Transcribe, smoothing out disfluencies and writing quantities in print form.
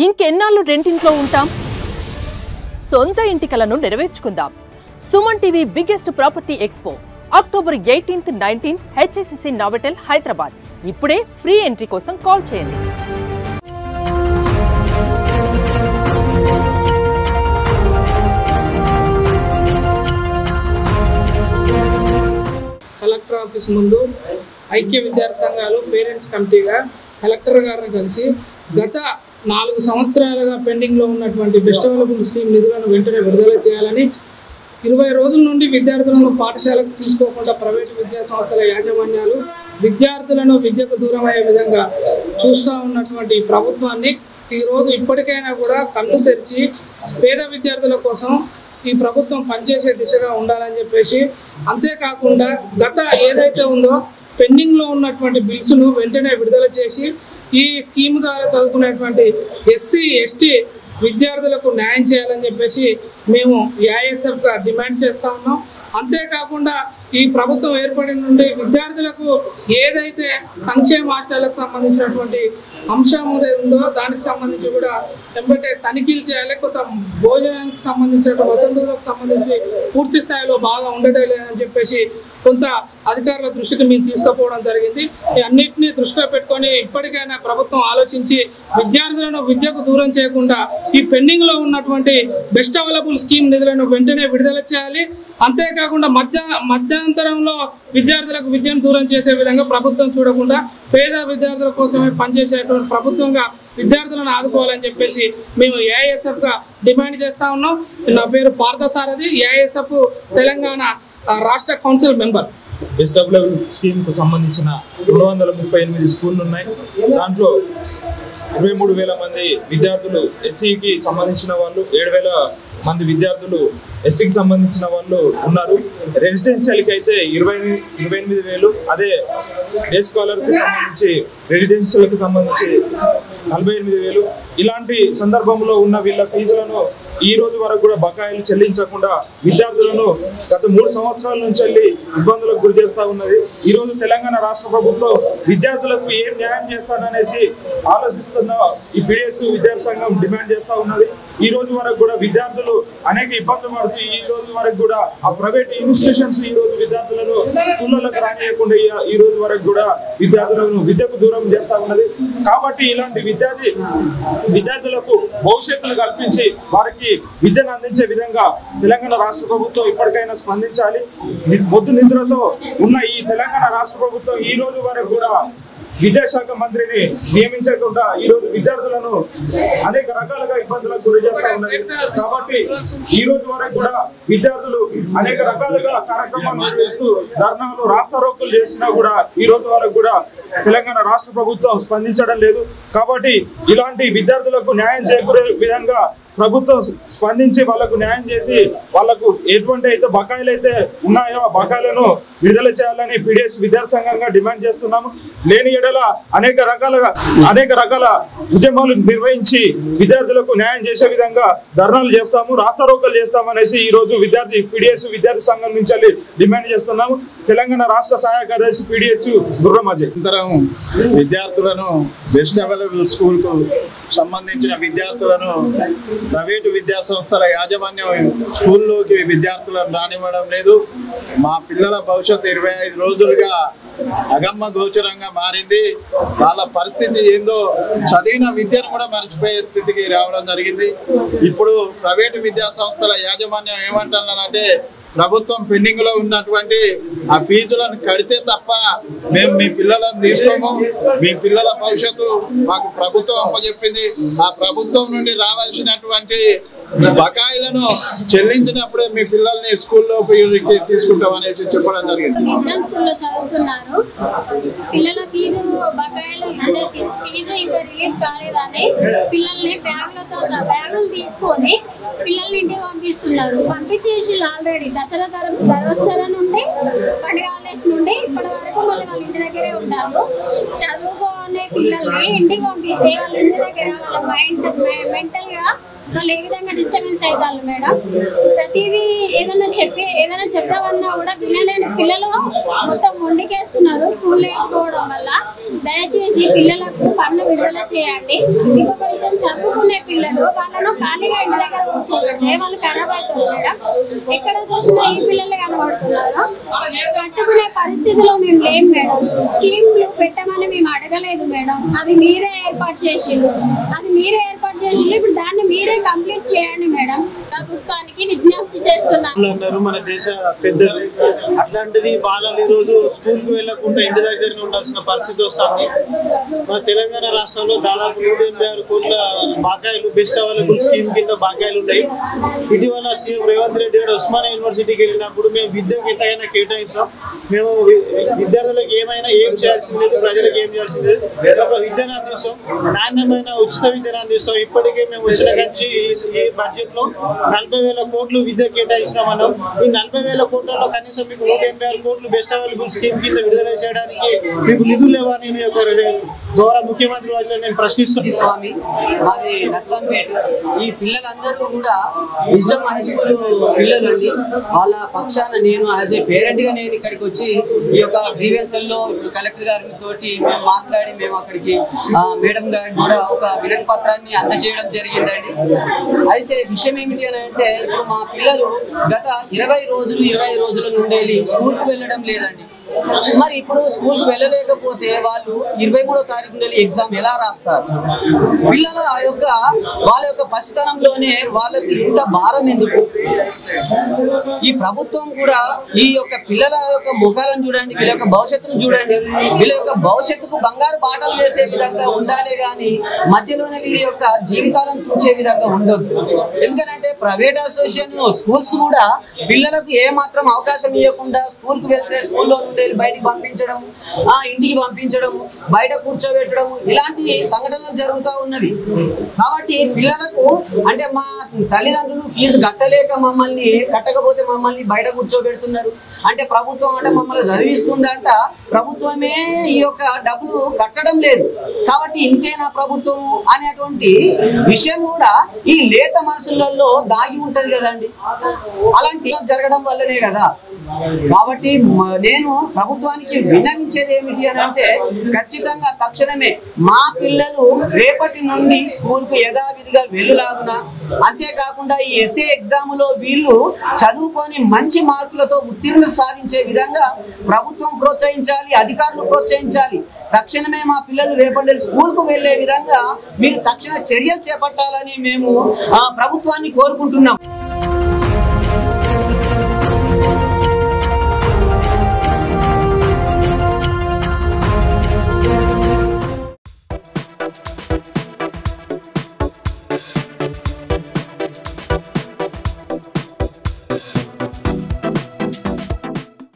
ఇంకెన్నాళ్ళు రెంటింట్లో ఉంటాం? సొంత ఇంటి కలను నెరవేర్చుకుందాం. Suman TV biggest property expo October 18th, 19th HSCC Novotel Hyderabad. ఇప్పుడే ఫ్రీ ఎంట్రీ కోసం కాల్ చేయండి. కలెక్టర్ ఆఫీస్ ముందు ఐక్య విద్యార్థి సంఘాలు పేరెంట్స్ కమిటీగా కలెక్టర్ గారిని కలిసి గత 4 సంవత్సరాలుగా పెండింగ్లో ఉన్నటువంటి బెస్ట్ అవైలబుల్ స్కీమ్ నిధులను వెంటనే విడుదల చేయాలని, 20 రోజుల నుండి విద్యార్థులను పాఠశాలకు తీసుకోకుండా ప్రైవేటు విద్యా సంస్థల యాజమాన్యాలు విద్యార్థులను విద్యకు దూరం అయ్యే విధంగా చూస్తూ ఉన్నటువంటి ప్రభుత్వాన్ని ఈరోజు ఇప్పటికైనా కూడా కళ్ళు తెరిచి పేద విద్యార్థుల కోసం ఈ ప్రభుత్వం పనిచేసే దిశగా ఉండాలని చెప్పేసి, అంతేకాకుండా గత ఏదైతే ఉందో పెండింగ్లో ఉన్నటువంటి బిల్స్ను వెంటనే విడుదల చేసి ఈ స్కీమ్ ద్వారా చదువుకునేటువంటి ఎస్సీ ఎస్టీ విద్యార్థులకు న్యాయం చేయాలని చెప్పేసి మేము ఏఐఎస్ఎఫ్గా డిమాండ్ చేస్తూ ఉన్నాం. అంతేకాకుండా ఈ ప్రభుత్వం ఏర్పడిన నుండి విద్యార్థులకు ఏదైతే సంక్షేమ హాస్టళ్లకు సంబంధించినటువంటి అంశం ఉందో దానికి సంబంధించి కూడా వెంబటే తనిఖీలు చేయాలి. కొత్త భోజనానికి సంబంధించిన వసతులకు సంబంధించి పూర్తి స్థాయిలో బాగా ఉండటం లేదని చెప్పేసి కొంత అధికారుల దృష్టికి మేము తీసుకుపోవడం జరిగింది. ఈ అన్నింటినీ దృష్టిలో పెట్టుకొని ఇప్పటికైనా ప్రభుత్వం ఆలోచించి విద్యార్థులను విద్యకు దూరం చేయకుండా ఈ పెండింగ్లో ఉన్నటువంటి బెస్ట్ అవైలబుల్ స్కీమ్ నిధులను వెంటనే విడుదల చేయాలి. అంతేకాకుండా మధ్యంతరంలో విద్యార్థులకు విద్యను దూరం చేసే విధంగా ప్రభుత్వం చూడకుండా పేద విద్యార్థుల కోసమే పనిచేసేటువంటి ప్రభుత్వంగా విద్యార్థులను ఆదుకోవాలని చెప్పేసి మేము ఏఐఎస్ఎఫ్గా డిమాండ్ చేస్తూ ఉన్నాం. నా పేరు పార్థసారథి, ఏఐఎస్ఎఫ్ తెలంగాణ రాష్ట్ర కౌన్సిల్ మెంబర్. బెస్ట్ అవైలబుల్ స్కీమ్కు సంబంధించిన 238 స్కూళ్ళు ఉన్నాయి. దాంట్లో 23,000 మంది విద్యార్థులు ఎస్సీకి సంబంధించిన వాళ్ళు, 7,000 మంది విద్యార్థులు ఎస్టీకి సంబంధించిన వాళ్ళు ఉన్నారు. రెసిడెన్షియల్కి అయితే 28,000, అదే డే స్కాలర్కి సంబంధించి రెసిడెన్షియల్కి సంబంధించి 48,000. ఇలాంటి సందర్భంలో ఉన్న వీళ్ళ ఫీజులను ఈ రోజు వరకు కూడా బకాయిలు చెల్లించకుండా విద్యార్థులను గత 3 సంవత్సరాల నుంచి వెళ్ళి ఇబ్బందులకు గురి చేస్తూ ఉన్నది. ఈరోజు తెలంగాణ రాష్ట్ర ప్రభుత్వం విద్యార్థులకు ఏం న్యాయం చేస్తాడనేసి ఆలోచిస్తున్న ఈ పిడిఎస్ విద్యార్థి సంఘం డిమాండ్ చేస్తూ ఉన్నది. ఈ రోజు వరకు కూడా విద్యార్థులు అనేక ఇబ్బందులు పడుతూ ఈ రోజు వరకు కూడా ఆ ప్రైవేట్ ఇన్స్టిట్యూషన్స్ ఈ రోజు విద్యార్థులను స్కూళ్ళకు రానియకుండా ఈ రోజు వరకు కూడా విద్యార్థులను విద్యకు దూరం చేస్తూ ఉన్నది. కాబట్టి ఇలాంటి విద్యార్థులకు భవిష్యత్తును కల్పించి వారికి విద్యను అందించే విధంగా తెలంగాణ రాష్ట్ర ప్రభుత్వం ఇప్పటికైనా స్పందించాలి. మొద్దు నిద్రతో ఉన్న ఈ తెలంగాణ రాష్ట్ర ప్రభుత్వం ఈ రోజు వరకు కూడా విద్యాశాఖ మంత్రిని నియమించకుండా ఈ రోజు విద్యార్థులను అనేక రకాలుగా ఇబ్బందులకు గురి చేస్తూ ఉన్నది. కాబట్టి ఈ రోజు వరకు కూడా విద్యార్థులు అనేక రకాలుగా కార్యక్రమాలు నిర్వహిస్తూ ధర్నాలు, రాస్తారోకోలు చేసినా కూడా ఈ రోజు వరకు కూడా తెలంగాణ రాష్ట్ర ప్రభుత్వం స్పందించడం లేదు. కాబట్టి ఇలాంటి విద్యార్థులకు న్యాయం చేకూరే విధంగా ప్రభుత్వం స్పందించి వాళ్ళకు న్యాయం చేసి వాళ్ళకు ఎటువంటి అయితే బకాయిలు అయితే ఉన్నాయో ఆ బకాయిలను విడుదల చేయాలని పిడిఎస్ విద్యార్థి సంఘంగా డిమాండ్ చేస్తున్నాము. లేని ఎడల అనేక రకాల ఉద్యమాలు నిర్వహించి విద్యార్థులకు న్యాయం చేసే విధంగా ధర్నాలు చేస్తాము, రాస్తారోకోలు చేస్తామనేసి ఈ రోజు పిడిఎస్ విద్యార్థి సంఘం నుంచి డిమాండ్ చేస్తున్నాము. తెలంగాణ రాష్ట్ర సహాయ కార్యదర్శి పిడిఎస్ గుర్రం అజయ్. విద్యార్థులను బెస్ట్ అవైలబుల్ స్కూల్కు సంబంధించిన విద్యార్థులను ప్రైవేటు విద్యా సంస్థల యాజమాన్యం స్కూల్లోకి విద్యార్థులను రానివ్వడం లేదు. మా పిల్లల భవిష్యత్తు 25 రోజులుగా అగమ్మ గోచరంగా మారింది. వాళ్ళ పరిస్థితి ఏందో చదివిన విద్యను కూడా మర్చిపోయే స్థితికి రావడం జరిగింది. ఇప్పుడు ప్రైవేటు విద్యా సంస్థల యాజమాన్యం ఏమంటున్నారంటే, ప్రభుత్వం పెండింగ్ లో ఉన్నటువంటి ఆ ఫీజులను కడితే తప్ప మేము మీ పిల్లలను తీసుకోము, మీ పిల్లల భవిష్యత్తు మాకు ప్రభుత్వం అప్పచెప్పింది, ఆ ప్రభుత్వం నుండి రావాల్సినటువంటి బకాయిలను చెల్లించినప్పుడే మీ పిల్లల్ని స్కూల్లో తీసుకుంటాం అనేసి చెప్పడం జరిగింది. స్కూల్లో చదువుతున్నారు, పిల్లల ఫీజు బకాయిలు అంటే ఫీజు ఇంకా రిలీజ్ కాలేదని పిల్లల్ని బ్యాగులు తీసుకొని పిల్లల్ని ఇంటికి పంపిస్తున్నారు. పంపించేసి ఆల్రెడీ దసరా నుండి పండుగ హాలిడేస్ నుండి ఇప్పటి వరకు మళ్ళీ వాళ్ళ ఇంటి దగ్గరే ఉంటారు. చదువుకునే పిల్లల్ని ఇంటికి పంపిస్తే వాళ్ళ ఇంటి దగ్గర వాళ్ళ మెంటల్ గా వాళ్ళు ఏ విధంగా డిస్టర్బెన్స్ అవుతారు మేడం. ప్రతిదీ ఏదైనా చెప్తామన్నా కూడా వినలేని పిల్లలు మొత్తం మొండికేస్తున్నారు స్కూల్ లేకపోవడం వల్ల. దయచేసి పిల్లలకు ఫండ్ విడుదల చేయండి. ఇంకొక విషయం, చదువుకునే చూసినా ఈ పిల్లలే కనబడుతున్నారు. కట్టుకునే పరిస్థితిలో మేము లేం మేడం. స్కీమ్లు పెట్టమని మేము అడగలేదు మేడం. అది మీరే ఏర్పాటు చేసిండ్రు. ఇప్పుడు దాన్ని మీరే కంప్లీట్ చేయండి మేడం. ప్రభుత్వానికి విజ్ఞప్తి చేస్తున్నారు. మన దేశ పెద్దలు అట్లాంటిది బాలలు ఈ రోజు స్కూల్ కు వెళ్లకుండా ఇంటి దగ్గరనే ఉండాల్సిన పరిస్థితి వస్తుంది. మన తెలంగాణ రాష్ట్రంలో దాదాపు 186 కోట్ల బాకాయిలు బెస్ట్ అవైలబుల్ స్కీమ్ కింద బాకాయిలు ఉన్నాయి. ఇటీవల సీఎం రేవంత్ రెడ్డి గారు ఉస్మానియా యూనివర్సిటీకి వెళ్ళినప్పుడు మేము విద్యకు ఎంతైనా కేటాయిస్తాం, మేము విద్యార్థులకు ఏం చేయాల్సింది లేదు, ప్రజలకు ఏం చేయాల్సింది లేదు, ఒక విద్యను అందిస్తాం, నాణ్యమైన ఉచిత విద్యను అందిస్తాం. ఇప్పటికే మేము వచ్చిన నుంచి ఈ బడ్జెట్ లో 40,000 కోట్లు విద్య కేటాయించినాం మనం. ఈ 40,000 కోట్లలో కనీసం మీకు 186 కోట్లు బెస్ట్ అవైలబుల్ స్కీమ్ కింద విడుదల చేయడానికి మీకు నిధులు లేవని గౌరవ ముఖ్యమంత్రి వారిలో నేను ప్రశ్నిస్తున్నాను. స్వామి మాది నర్సంపేట. ఈ పిల్లలందరూ కూడా విజ్డమ్ హై స్కూల్ పిల్లలు అండి. వాళ్ళ పక్షాన నేను యాజ్ ఏ పేరెంట్ గా నేను ఇక్కడికి వచ్చి ఈ యొక్క గ్రీవెన్సల్ లో ఇప్పుడు కలెక్టర్ గారితో మేము మాట్లాడి మేము అక్కడికి మేడం గారికి కూడా ఒక వినతి పత్రాన్ని అందజేయడం జరిగిందండి. అయితే విషయం ఏమిటి అని అంటే ఇప్పుడు మా పిల్లలు గత 20 రోజుల నుండి స్కూల్ కు వెళ్ళడం లేదండి. మరి ఇప్పుడు స్కూల్ కు వెళ్ళలేకపోతే వాళ్ళు 23వ తారీఖు నుండి ఎగ్జామ్ ఎలా రాస్తారు? పిల్లలు వాళ్ళ యొక్క పసితనంలోనే వాళ్ళకి ఇంత భారం ఎందుకు? ఈ ప్రభుత్వం కూడా ఈ యొక్క పిల్లల యొక్క ముఖాలను చూడండి, వీళ్ళ యొక్క భవిష్యత్తును చూడండి. వీళ్ళ యొక్క భవిష్యత్తుకు బంగారు బాటలు వేసే విధంగా ఉండాలి కానీ మధ్యలోనే వీళ్ళ యొక్క జీవితాలను తుంచే విధంగా ఉండొద్దు. ఎందుకంటే ప్రైవేట్ అసోసియేషన్ స్కూల్స్ కూడా పిల్లలకు ఏ మాత్రం అవకాశం ఇవ్వకుండా స్కూల్ కు వెళ్తే స్కూల్లో నుండి బయటికి పంపించడం, ఇంటికి పంపించడం, బయట కూర్చోబెట్టడం, ఇలాంటి సంఘటనలు జరుగుతూ ఉన్నవి. కాబట్టి పిల్లలకు అంటే మా తల్లిదండ్రులు ఫీజు కట్టకపోతే మమ్మల్ని బయట కూర్చోబెడుతున్నారు. అంటే ప్రభుత్వం అంటే మమ్మల్ని చదివిస్తుందంట, ప్రభుత్వమే ఈ యొక్క డబ్బులు కట్టడం లేదు. కాబట్టి ఇంతేనా ప్రభుత్వం అనేటువంటి విషయం కూడా ఈ లేత మనసులలో దాగి ఉంటది కదండి. అలాంటి జరగడం వల్లనే కదా. కాబట్టి నేను ప్రభుత్వానికి విన్నవించేది ఏమిటి అని అంటే ఖచ్చితంగా తక్షణమే మా పిల్లలు రేపటి నుండి స్కూల్ కు యథావిధిగా వెళ్ళులాగున, అంతేకాకుండా ఈ ఎస్ఏ ఎగ్జామ్ లో వీళ్ళు చదువుకొని మంచి మార్కులతో ఉత్తీర్ణత సాధించే విధంగా ప్రభుత్వం ప్రోత్సహించాలి, అధికారులు ప్రోత్సహించాలి. తక్షణమే మా పిల్లలు రేపటి స్కూల్ కు వెళ్లే విధంగా మీరు తక్షణ చర్యలు చేపట్టాలని మేము ప్రభుత్వాన్ని కోరుకుంటున్నాం.